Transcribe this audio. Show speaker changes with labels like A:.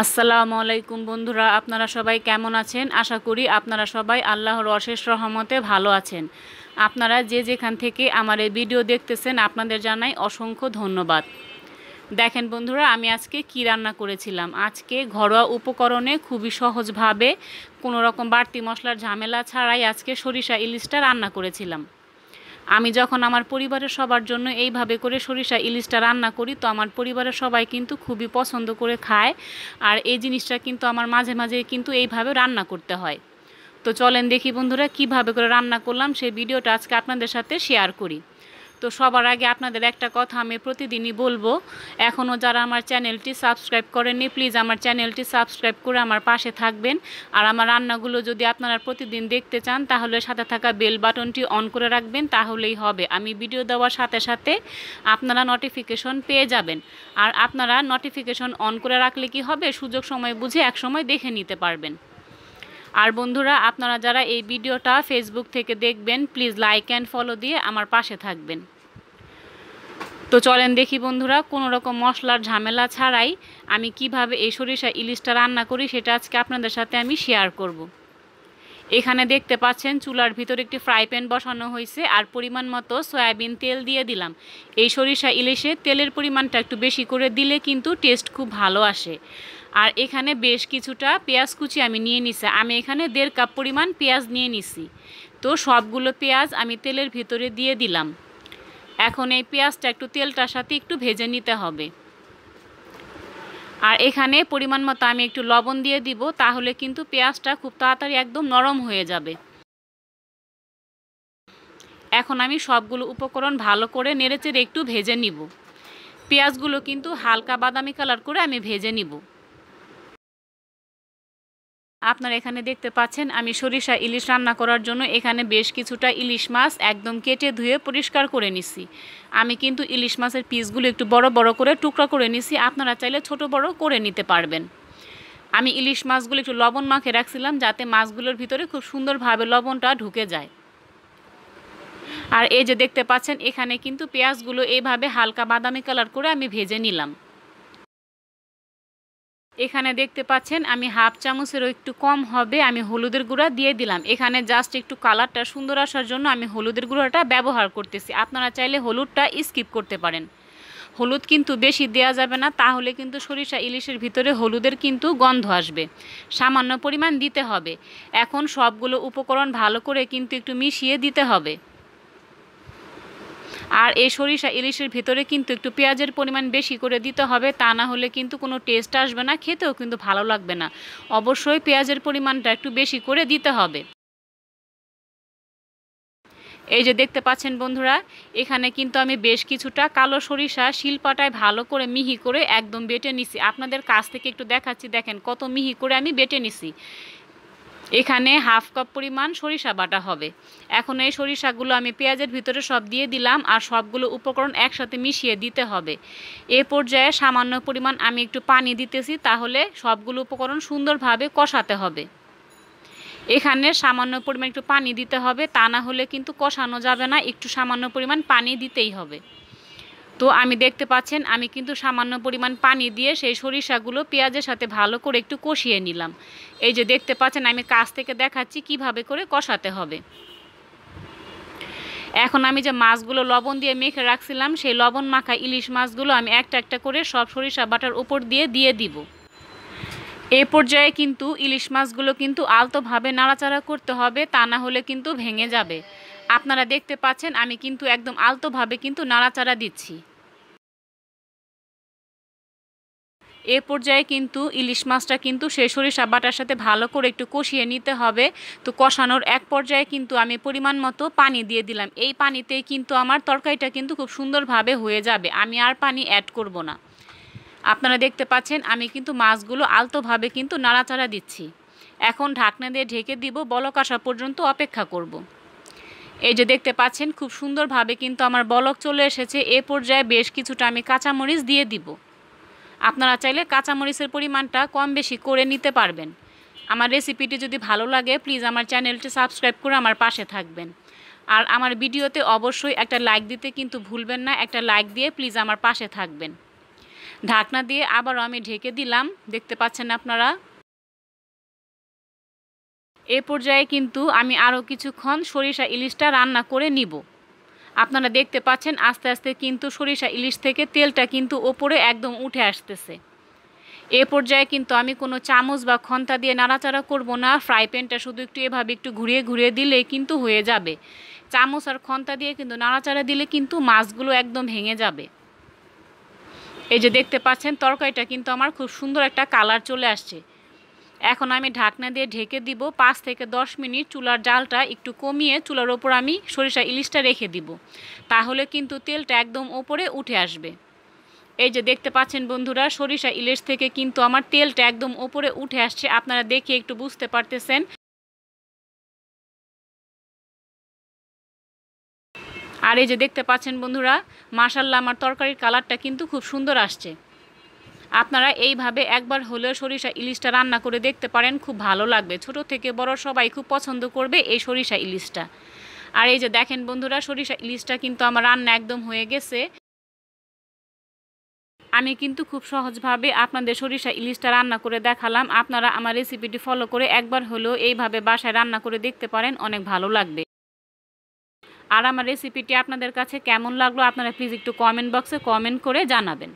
A: আসসালামু আলাইকুম বন্ধুরা, আপনারা সবাই কেমন আছেন? আশা করি আপনারা সবাই আল্লাহর অশেষ রহমতে ভালো আছেন। আপনারা যে যেখান থেকে আমার এই ভিডিও দেখতেছেন আপনাদের জানাই অসংখ্য ধন্যবাদ। দেখেন বন্ধুরা, আমি আজকে কি রান্না করেছিলাম। আজকে ঘরোয়া উপকরণে খুবই সহজভাবে কোনো রকম বাড়তি মশলার ঝামেলা ছাড়াই আজকে সরিষা ইলিশটা রান্না করেছিলাম। আমি যখন আমার পরিবারের সবার জন্য এইভাবে করে সরিষা ইলিশটা রান্না করি, তো আমার পরিবারের সবাই কিন্তু খুবই পছন্দ করে খায়। আর এই জিনিসটা কিন্তু আমার মাঝে মাঝে কিন্তু এইভাবে রান্না করতে হয়। তো চলেন দেখি বন্ধুরা কিভাবে করে রান্না করলাম, সেই ভিডিওটা আজকে আপনাদের সাথে শেয়ার করি। তো সবার আগে আপনাদের একটা কথা আমি প্রতিদিনই বলবো, এখনও যারা আমার চ্যানেলটি সাবস্ক্রাইব করেননি প্লিজ আমার চ্যানেলটি সাবস্ক্রাইব করে আমার পাশে থাকবেন। আর আমার রান্নাগুলো যদি আপনারা প্রতিদিন দেখতে চান তাহলে সাথে থাকা বেল বাটনটি অন করে রাখবেন, তাহলেই হবে। আমি ভিডিও দেওয়ার সাথে সাথে আপনারা নোটিফিকেশন পেয়ে যাবেন। আর আপনারা নোটিফিকেশন অন করে রাখলে কি হবে, সুযোগ সময় বুঝে এক সময় দেখে নিতে পারবেন। আর বন্ধুরা, আপনারা যারা এই ভিডিওটা ফেসবুক থেকে দেখবেন প্লিজ লাইক অ্যান্ড ফলো দিয়ে আমার পাশে থাকবেন। তো চলেন দেখি বন্ধুরা, কোনো রকম মশলার ঝামেলা ছাড়াই আমি কিভাবে এই সরিষা ইলিশটা রান্না করি সেটা আজকে আপনাদের সাথে আমি শেয়ার করব। এখানে দেখতে পাচ্ছেন চুলার ভিতরে একটি ফ্রাই প্যান বসানো হয়েছে আর পরিমাণ মতো সয়াবিন তেল দিয়ে দিলাম। এই সরিষা ইলিশে তেলের পরিমাণটা একটু বেশি করে দিলে কিন্তু টেস্ট খুব ভালো আসে। আর এখানে বেশ কিছুটা পেঁয়াজ কুচি আমি নিয়ে নিছি। আমি এখানে 1.5 কাপ পরিমাণ পেঁয়াজ নিয়ে নিছি। তো সবগুলো পেঁয়াজ আমি তেলের ভিতরে দিয়ে দিলাম। এখন এই পেঁয়াজটা একটু তেলটার সাথে একটু ভেজে নিতে হবে। আর এখানে পরিমাণ মতো আমি একটু লবণ দিয়ে দিব, তাহলে কিন্তু পেঁয়াজটা খুব তাড়াতাড়ি একদম নরম হয়ে যাবে। এখন আমি সবগুলো উপকরণ ভালো করে নেড়েচেড়ে একটু ভেজে নিব। পেঁয়াজগুলো কিন্তু হালকা বাদামি কালার করে আমি ভেজে নিব। আপনারা এখানে দেখতে পাচ্ছেন আমি সরিষা ইলিশ রান্না করার জন্য এখানে বেশ কিছুটা ইলিশ মাছ একদম কেটে ধুয়ে পরিষ্কার করে নিছি। আমি কিন্তু ইলিশ মাছের পিসগুলো একটু বড় বড় করে টুকরা করে নিছি, আপনারা চাইলে ছোট বড় করে নিতে পারবেন। আমি ইলিশ মাছগুলো একটু লবণ মাখিয়ে রাখছিলাম যাতে মাছগুলোর ভিতরে খুব সুন্দরভাবে লবণটা ঢুকে যায়। আর এই যে দেখতে পাচ্ছেন এখানে কিন্তু পেঁয়াজগুলো এইভাবে হালকা বাদামি কালার করে আমি ভেজে নিলাম। এখানে দেখতে পাচ্ছেন আমি হাফ চামচেরও একটু কম হবে আমি হলুদের গুঁড়া দিয়ে দিলাম। এখানে জাস্ট একটু কালারটা সুন্দর আসার জন্য আমি হলুদের গুঁড়াটা ব্যবহার করতেছি। আপনারা চাইলে হলুদটা স্কিপ করতে পারেন। হলুদ কিন্তু বেশি দেওয়া যাবে না, তাহলে কিন্তু সরিষা ইলিশের ভিতরে হলুদের কিন্তু গন্ধ আসবে। সামান্য পরিমাণ দিতে হবে। এখন সবগুলো উপকরণ ভালো করে কিন্তু একটু মিশিয়ে দিতে হবে। আর এই সরিষা ইলিশের ভিতরে কিন্তু একটু পেঁয়াজের পরিমাণ বেশি করে দিতে হবে, তা না হলে কিন্তু কোনো টেস্ট আসবে না, খেতেও কিন্তু ভালো লাগবে না। অবশ্যই পেঁয়াজের পরিমাণটা একটু বেশি করে দিতে হবে। এই যে দেখতে পাচ্ছেন বন্ধুরা, এখানে কিন্তু আমি বেশ কিছুটা কালো সরিষা শিলপাটায় ভালো করে মিহি করে একদম বেটে নিছি। আপনাদের কাছ থেকে একটু দেখাচ্ছি, দেখেন কত মিহি করে আমি বেটে নিছি। এখানে হাফ কাপ পরিমাণ সরিষা বাটা হবে। এখন এই সরিষাগুলো আমি পেঁয়াজের ভিতরে সব দিয়ে দিলাম আর সবগুলো উপকরণ একসাথে মিশিয়ে দিতে হবে। এ পর্যায়ে সামান্য পরিমাণ আমি একটু পানি দিতেছি, তাহলে সবগুলো উপকরণ সুন্দরভাবে কষাতে হবে। এখানে সামান্য পরিমাণ একটু পানি দিতে হবে, তা না হলে কিন্তু কষানো যাবে না, একটু সামান্য পরিমাণ পানি দিতেই হবে। তো আমি দেখতে পাচ্ছেন আমি কিন্তু সামান্য পরিমাণ পানি দিয়ে সেই সরিষাগুলো পেঁয়াজের সাথে ভালো করে একটু কষিয়ে নিলাম। এই যে দেখতে পাচ্ছেন আমি কাছ থেকে দেখাচ্ছি কিভাবে করে কষাতে হবে। এখন আমি যে মাছগুলো লবণ দিয়ে মেখে রাখছিলাম সেই লবণ মাখা ইলিশ মাছগুলো আমি একটা একটা করে সব সরিষা বাটার উপর দিয়ে দিব। এই পর্যায়ে কিন্তু ইলিশ মাছগুলো কিন্তু আলতোভাবে নাড়াচাড়া করতে হবে, তা না হলে কিন্তু ভেঙে যাবে। আপনারা দেখতে পাচ্ছেন আমি কিন্তু একদম আলতোভাবে কিন্তু নাড়াচাড়া দিচ্ছি। এ পর্যায়ে কিন্তু ইলিশ মাছটা কিন্তু সেই সরিষা বাটার সাথে ভালো করে একটু কষিয়ে নিতে হবে। তো কষানোর এক পর্যায়ে কিন্তু আমি পরিমাণ মতো পানি দিয়ে দিলাম। এই পানিতেই কিন্তু আমার তরকারিটা কিন্তু খুব সুন্দরভাবে হয়ে যাবে, আমি আর পানি অ্যাড করব না। আপনারা দেখতে পাচ্ছেন আমি কিন্তু মাছগুলো আলতোভাবে কিন্তু নাড়াচাড়া দিচ্ছি। এখন ঢাকনা দিয়ে ঢেকে দিব, বলক আসা পর্যন্ত অপেক্ষা করব। এই যে দেখতে পাচ্ছেন খুব সুন্দরভাবে কিন্তু আমার বলক চলে এসেছে। এ পর্যায়ে বেশ কিছুটা আমি কাঁচামরিচ দিয়ে দিব। আপনারা চাইলে কাঁচামরিচের পরিমাণটা কম বেশি করে নিতে পারবেন। আমার রেসিপিটি যদি ভালো লাগে প্লিজ আমার চ্যানেলটি সাবস্ক্রাইব করে আমার পাশে থাকবেন। আর আমার ভিডিওতে অবশ্যই একটা লাইক দিতে কিন্তু ভুলবেন না, একটা লাইক দিয়ে প্লিজ আমার পাশে থাকবেন। ঢাকনা দিয়ে আবারও আমি ঢেকে দিলাম, দেখতে পাচ্ছেন আপনারা। এ পর্যায়ে কিন্তু আমি আরও কিছুক্ষণ সরিষা ইলিশটা রান্না করে নিব। আপনারা দেখতে পাচ্ছেন আস্তে আস্তে কিন্তু সরিষা ইলিশ থেকে তেলটা কিন্তু ওপরে একদম উঠে আসতেছে। এ পর্যায়ে কিন্তু আমি কোনো চামচ বা খন্তা দিয়ে নাড়াচাড়া করব না, ফ্রাই প্যানটা শুধু একটু এভাবে একটু ঘুরিয়ে ঘুরিয়ে দিলেই কিন্তু হয়ে যাবে। চামচ আর খন্তা দিয়ে কিন্তু নাড়াচাড়া দিলে কিন্তু মাছগুলো একদম ভেঙে যাবে। এই যে দেখতে পাচ্ছেন তরকারিটা কিন্তু আমার খুব সুন্দর একটা কালার চলে আসছে। এখন আমি ঢাকনা দিয়ে ঢেকে দিব 5 থেকে 10 মিনিট। চুলার জালটা একটু কমিয়ে চুলার ওপর আমি সরিষা ইলিশটা রেখে দিব, তাহলে কিন্তু তেলটা একদম ওপরে উঠে আসবে। এই যে দেখতে পাচ্ছেন বন্ধুরা, সরিষা ইলিশ থেকে কিন্তু আমার তেলটা একদম ওপরে উঠে আসছে, আপনারা দেখে একটু বুঝতে পারতেছেন। আর এই যে দেখতে পাচ্ছেন বন্ধুরা, মাশাআল্লাহ আমার তরকারির কালারটা কিন্তু খুব সুন্দর আসছে। আপনারা এইভাবে একবার হলেও সরিষা ইলিশটা রান্না করে দেখতে পারেন, খুব ভালো লাগবে। ছোট থেকে বড় সবাই খুব পছন্দ করবে এই সরিষা ইলিশটা। আর এই যে দেখেন বন্ধুরা, সরিষা ইলিশটা কিন্তু আমার রান্না একদম হয়ে গেছে। আমি কিন্তু খুব সহজভাবে আপনাদের সরিষা ইলিশটা রান্না করে দেখালাম। আপনারা আমার রেসিপিটি ফলো করে একবার হলেও এইভাবে বাসায় রান্না করে দেখতে পারেন, অনেক ভালো লাগবে। আর আমার রেসিপিটি আপনাদের কাছে কেমন লাগলো আপনারা প্লিজ একটু কমেন্ট বক্সে কমেন্ট করে জানাবেন।